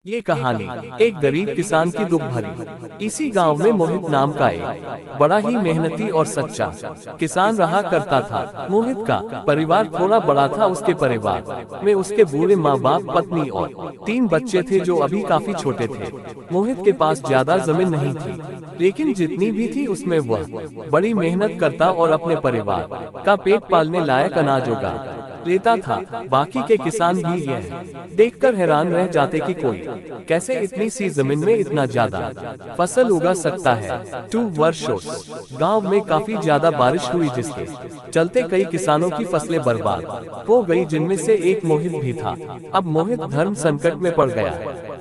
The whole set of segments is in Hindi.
ये कहानी एक गरीब किसान की दुख भरी। इसी गांव में मोहित नाम का एक बड़ा ही मेहनती और सच्चा किसान रहा करता था। मोहित का परिवार थोड़ा बड़ा था। उसके परिवार में उसके बूढ़े माँ बाप, पत्नी और 3 बच्चे थे जो अभी काफी छोटे थे। मोहित के पास ज्यादा जमीन नहीं थी, लेकिन जितनी भी थी उसमें वह बड़ी मेहनत करता और अपने परिवार का पेट पालने लायक अनाज उगा लेता था। बाकी के किसान भी यह देखकर हैरान रह जाते कि कोई कैसे इतनी सी जमीन में इतना ज्यादा फसल उगा सकता है। 2 वर्षों गांव में काफी ज्यादा बारिश हुई, जिसके चलते कई किसानों की फसलें बर्बाद हो गई, जिनमें से एक मोहित भी था। अब मोहित धर्म संकट में पड़ गया,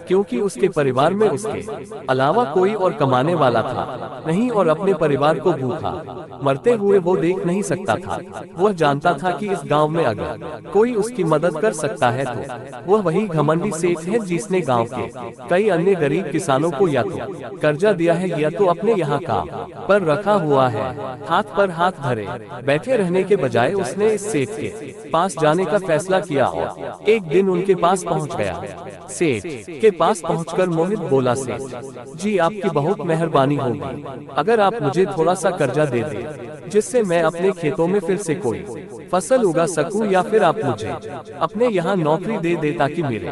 क्योंकि उसके परिवार में उसके अलावा कोई और कमाने वाला था नहीं और अपने परिवार को भूखा मरते हुए वो देख नहीं सकता था। वह जानता था कि इस गांव में अगर कोई उसकी मदद कर सकता है तो वह वही घमंडी सेठ है जिसने गांव के कई अन्य गरीब किसानों को या तो कर्जा दिया है या तो अपने यहाँ काम पर रखा हुआ है। हाथ पर हाथ धरे बैठे रहने के बजाय उसने इस सेठ के पास जाने का फैसला किया और एक दिन उनके पास पहुँच गया। सेठ के पास पहुंचकर मोहित बोला, सेठ जी आपकी बहुत मेहरबानी होगी अगर आप मुझे थोड़ा सा कर्जा दे दें, जिससे मैं अपने खेतों में फिर से कोई फसल उगा सकूं, या फिर आप मुझे अपने यहाँ नौकरी दे दे ताकि मेरे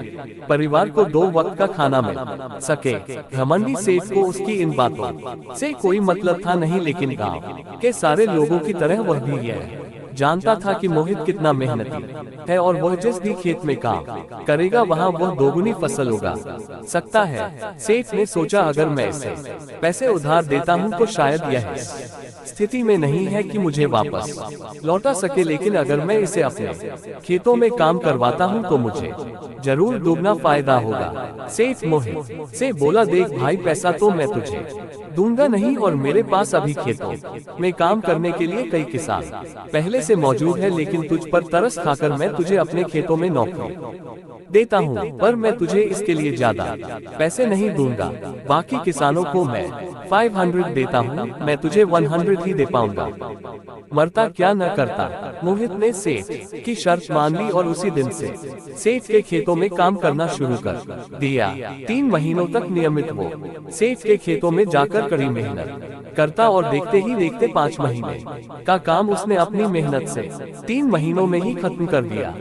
परिवार को 2 वक्त का खाना मिल सके। घमंडी सेठ को उसकी इन बातों से कोई मतलब था नहीं, लेकिन गांव के सारे लोगों की तरह वह भी यह जानता था कि मोहित कितना मेहनती है और वह जिस भी खेत में काम करेगा वहां वह दोगुनी फसल उगा सकता है। सेठ ने सोचा, अगर मैं इसे पैसे उधार देता हूं तो शायद यह स्थिति में नहीं है कि मुझे वापस लौटा सके, लेकिन अगर मैं इसे अपने खेतों में काम करवाता हूं तो मुझे जरूर दुगना फायदा होगा। सेठ मोहित से बोला, देख भाई, पैसा तो मैं तुझे दूंगा नहीं और मेरे पास अभी खेतों में काम करने के लिए कई किसान पहले से मौजूद है, लेकिन तुझ पर तरस खाकर मैं तुझे अपने खेतों में नौकरी देता हूँ, पर मैं तुझे इसके लिए ज्यादा पैसे नहीं दूंगा। बाकी किसानों को मैं 500 देता हूँ, मैं तुझे 100 ही दे पाऊंगा। मरता क्या न करता। मोहित ने सेठ की शर्त मान ली और उसी दिन से सेठ के खेतों में काम करना शुरू कर दिया। 3 महीनों तक नियमित वो सेठ के खेतों में जाकर कड़ी मेहनत करता और देखते ही देखते 5 महीने का काम उसने अपनी मेहनत से 3 महीनों में ही खत्म कर दिया।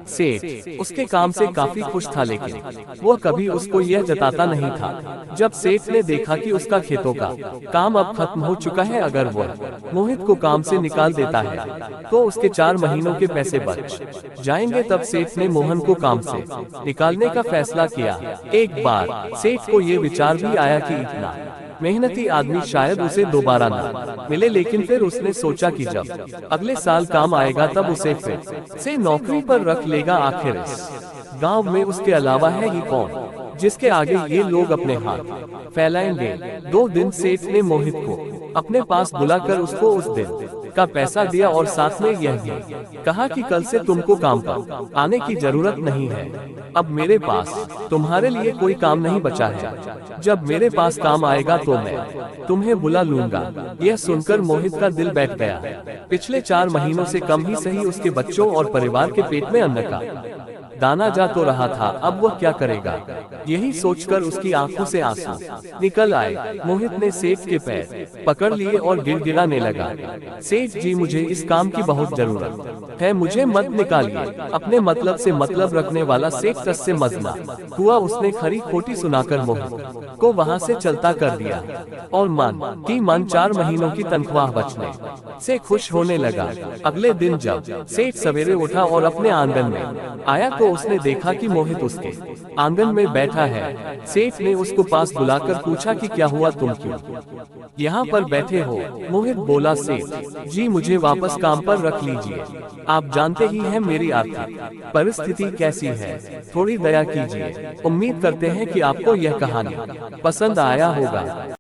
सेठ उसके काम से काफी खुश था, लेकिन वह कभी उसको यह जताता नहीं था। जब सेठ ने देखा कि उसका खेतों का काम अब खत्म हो चुका है, अगर वह मोहित को काम से निकाल देता है तो उसके 4 महीनों के पैसे बच जाएंगे। तब सेठ ने मोहन को काम से निकालने का फैसला किया। एक बार सेठ को ये विचार भी आया कि इतना मेहनती आदमी शायद उसे दोबारा न मिले, लेकिन फिर उसने सोचा कि जब अगले साल काम आएगा तब उसे फिर से नौकरी पर रख लेगा। आखिर इस गांव में उसके अलावा है ही कौन जिसके आगे ये लोग अपने हाथ फैलाएंगे। 2 दिन सेठ ने मोहित को अपने पास बुलाकर उसको उस दिन का पैसा दिया और साथ में यह भी कहा कि कल से तुमको काम पर आने की जरूरत नहीं है। अब मेरे पास तुम्हारे लिए कोई काम नहीं बचा है। जब मेरे पास काम आएगा तो मैं तुम्हें बुला लूंगा। यह सुनकर मोहित का दिल बैठ गया। पिछले 4 महीनों से कम ही सही उसके बच्चों और परिवार के पेट में अन्न का दाना जा तो रहा था, अब वह क्या करेगा। यही सोचकर उसकी आंखों से आंसू निकल आए। मोहित ने सेठ के पैर पकड़ लिए और गिड़गिड़ाने लगा, सेठ जी मुझे इस काम की बहुत जरूरत है, मुझे मत निकालिए। अपने मतलब से मतलब रखने वाला सेठ तस से मजना हुआ। उसने खरी खोटी सुनाकर मोहित को वहाँ से चलता कर दिया और मन 4 महीनों की तनख्वाह बचने से खुश होने लगा। अगले दिन जब सेठ सवेरे उठा और अपने आंगन में आया तो उसने देखा कि मोहित उसके आंगन में बैठा है। सेठ ने उसको पास बुलाकर पूछा कि क्या हुआ, तुम क्यों यहाँ पर बैठे हो। मोहित बोला, सेठ जी मुझे वापस काम पर रख लीजिए। आप जानते ही हैं मेरी आर्थिक परिस्थिति कैसी है, थोड़ी दया कीजिए। उम्मीद करते हैं कि आपको यह कहानी पसंद आया होगा।